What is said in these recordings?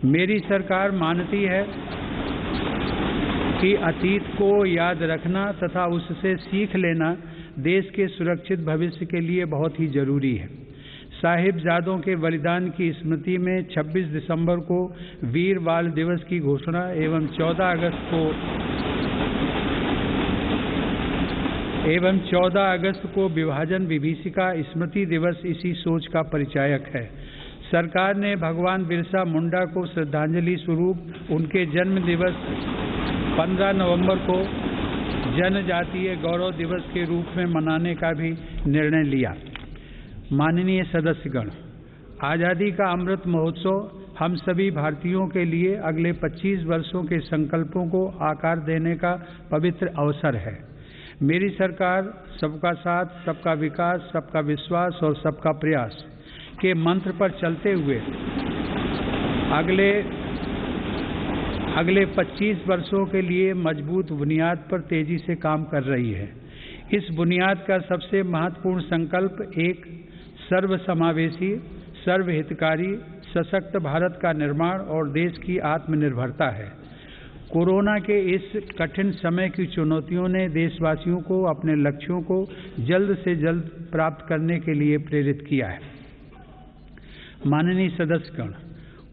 मेरी सरकार मानती है कि अतीत को याद रखना तथा उससे सीख लेना देश के सुरक्षित भविष्य के लिए बहुत ही जरूरी है। साहिबजादों के बलिदान की स्मृति में 26 दिसंबर को वीर बाल दिवस की घोषणा एवं 14 अगस्त को विभाजन विभीषिका स्मृति दिवस इसी सोच का परिचायक है। सरकार ने भगवान बिरसा मुंडा को श्रद्धांजलि स्वरूप उनके जन्म दिवस 15 नवंबर को जनजातीय गौरव दिवस के रूप में मनाने का भी निर्णय लिया। माननीय सदस्यगण, आज़ादी का अमृत महोत्सव हम सभी भारतीयों के लिए अगले 25 वर्षों के संकल्पों को आकार देने का पवित्र अवसर है। मेरी सरकार सबका साथ, सबका विकास, सबका विश्वास और सबका प्रयास के मंत्र पर चलते हुए अगले 25 वर्षों के लिए मजबूत बुनियाद पर तेजी से काम कर रही है। इस बुनियाद का सबसे महत्वपूर्ण संकल्प एक सर्वसमावेशी, सर्वहितकारी, सशक्त भारत का निर्माण और देश की आत्मनिर्भरता है। कोरोना के इस कठिन समय की चुनौतियों ने देशवासियों को अपने लक्ष्यों को जल्द से जल्द प्राप्त करने के लिए प्रेरित किया है। माननीय सदस्यगण,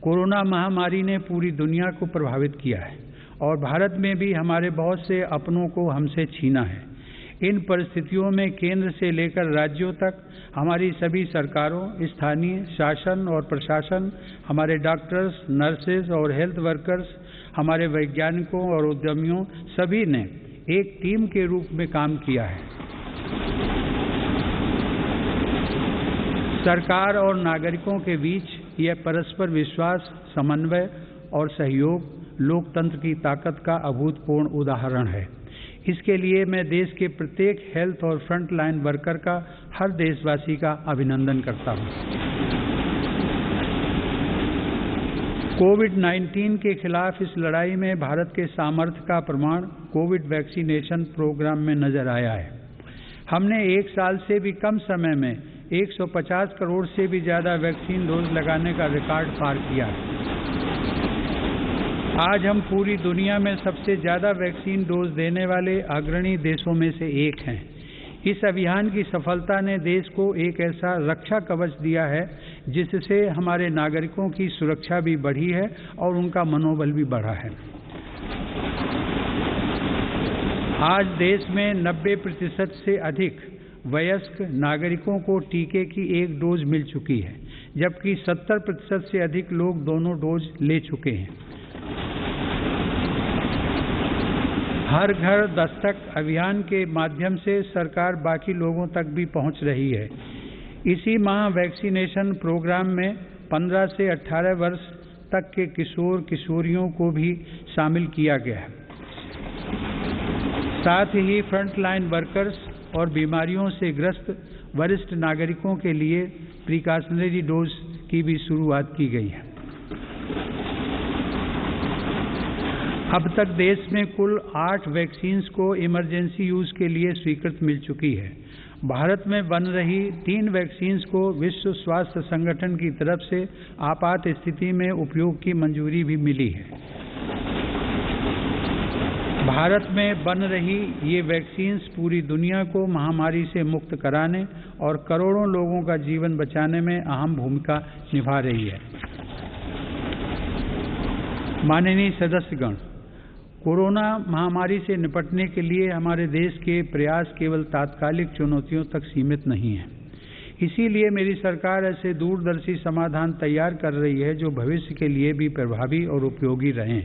कोरोना महामारी ने पूरी दुनिया को प्रभावित किया है और भारत में भी हमारे बहुत से अपनों को हमसे छीना है। इन परिस्थितियों में केंद्र से लेकर राज्यों तक हमारी सभी सरकारों, स्थानीय शासन और प्रशासन, हमारे डॉक्टर्स, नर्सेज और हेल्थ वर्कर्स, हमारे वैज्ञानिकों और उद्यमियों सभी ने एक टीम के रूप में काम किया है। सरकार और नागरिकों के बीच यह परस्पर विश्वास, समन्वय और सहयोग लोकतंत्र की ताकत का अभूतपूर्व उदाहरण है। इसके लिए मैं देश के प्रत्येक हेल्थ और फ्रंट लाइन वर्कर का, हर देशवासी का अभिनंदन करता हूं। कोविड-19 के खिलाफ इस लड़ाई में भारत के सामर्थ्य का प्रमाण कोविड वैक्सीनेशन प्रोग्राम में नजर आया है। हमने एक साल से भी कम समय में 150 करोड़ से भी ज्यादा वैक्सीन डोज लगाने का रिकॉर्ड पार किया है। आज हम पूरी दुनिया में सबसे ज्यादा वैक्सीन डोज देने वाले अग्रणी देशों में से एक हैं। इस अभियान की सफलता ने देश को एक ऐसा रक्षा कवच दिया है जिससे हमारे नागरिकों की सुरक्षा भी बढ़ी है और उनका मनोबल भी बढ़ा है। आज देश में 90% से अधिक वयस्क नागरिकों को टीके की एक डोज मिल चुकी है, जबकि 70% से अधिक लोग दोनों डोज ले चुके हैं। हर घर दस्तक अभियान के माध्यम से सरकार बाकी लोगों तक भी पहुंच रही है। इसी माह वैक्सीनेशन प्रोग्राम में 15 से 18 वर्ष तक के किशोर किशोरियों को भी शामिल किया गया है। साथ ही फ्रंट लाइन वर्कर्स और बीमारियों से ग्रस्त वरिष्ठ नागरिकों के लिए प्रिकॉशनरी डोज की भी शुरुआत की गई है। अब तक देश में कुल 8 वैक्सीन्स को इमरजेंसी यूज के लिए स्वीकृत मिल चुकी है। भारत में बन रही 3 वैक्सीन्स को विश्व स्वास्थ्य संगठन की तरफ से आपात स्थिति में उपयोग की मंजूरी भी मिली है। भारत में बन रही ये वैक्सीन्स पूरी दुनिया को महामारी से मुक्त कराने और करोड़ों लोगों का जीवन बचाने में अहम भूमिका निभा रही है। माननीय सदस्यगण, कोरोना महामारी से निपटने के लिए हमारे देश के प्रयास केवल तात्कालिक चुनौतियों तक सीमित नहीं हैं। इसीलिए मेरी सरकार ऐसे दूरदर्शी समाधान तैयार कर रही है जो भविष्य के लिए भी प्रभावी और उपयोगी रहें।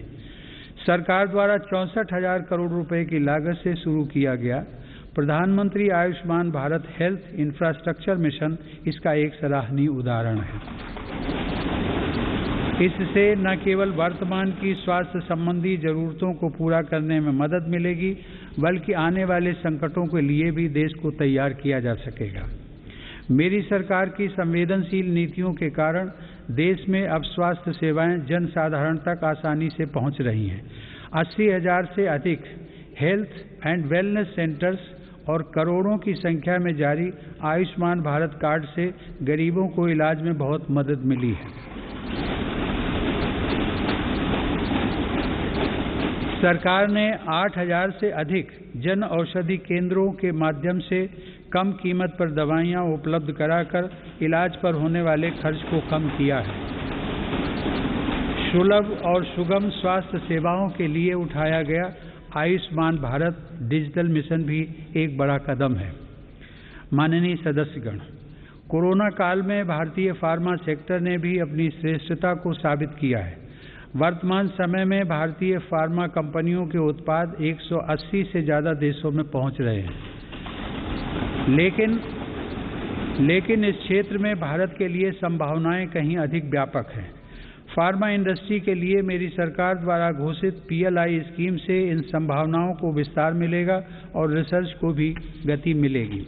सरकार द्वारा 64,000 करोड़ रुपए की लागत से शुरू किया गया प्रधानमंत्री Ayushman Bharat health infrastructure mission इसका एक सराहनीय उदाहरण है। इससे न केवल वर्तमान की स्वास्थ्य संबंधी जरूरतों को पूरा करने में मदद मिलेगी, बल्कि आने वाले संकटों के लिए भी देश को तैयार किया जा सकेगा। मेरी सरकार की संवेदनशील नीतियों के कारण देश में अब स्वास्थ्य सेवाएं जन साधारण तक आसानी से पहुंच रही हैं। 80,000 से अधिक हेल्थ एंड वेलनेस सेंटर्स और करोड़ों की संख्या में जारी आयुष्मान भारत कार्ड से गरीबों को इलाज में बहुत मदद मिली है। सरकार ने 8,000 से अधिक जन औषधि केंद्रों के माध्यम से कम कीमत पर दवाइयां उपलब्ध कराकर इलाज पर होने वाले खर्च को कम किया है। सुलभ और सुगम स्वास्थ्य सेवाओं के लिए उठाया गया आयुष्मान भारत डिजिटल मिशन भी एक बड़ा कदम है। माननीय सदस्यगण, कोरोना काल में भारतीय फार्मा सेक्टर ने भी अपनी श्रेष्ठता को साबित किया है। वर्तमान समय में भारतीय फार्मा कंपनियों के उत्पाद 180 से ज़्यादा देशों में पहुंच रहे हैं। लेकिन इस क्षेत्र में भारत के लिए संभावनाएं कहीं अधिक व्यापक हैं। फार्मा इंडस्ट्री के लिए मेरी सरकार द्वारा घोषित PLI स्कीम से इन संभावनाओं को विस्तार मिलेगा और रिसर्च को भी गति मिलेगी।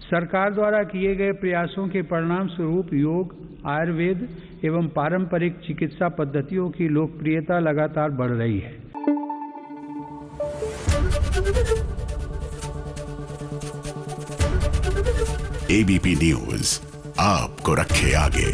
सरकार द्वारा किए गए प्रयासों के परिणाम स्वरूप योग, आयुर्वेद एवं पारंपरिक चिकित्सा पद्धतियों की लोकप्रियता लगातार बढ़ रही है। ABP न्यूज़ आपको रखे आगे।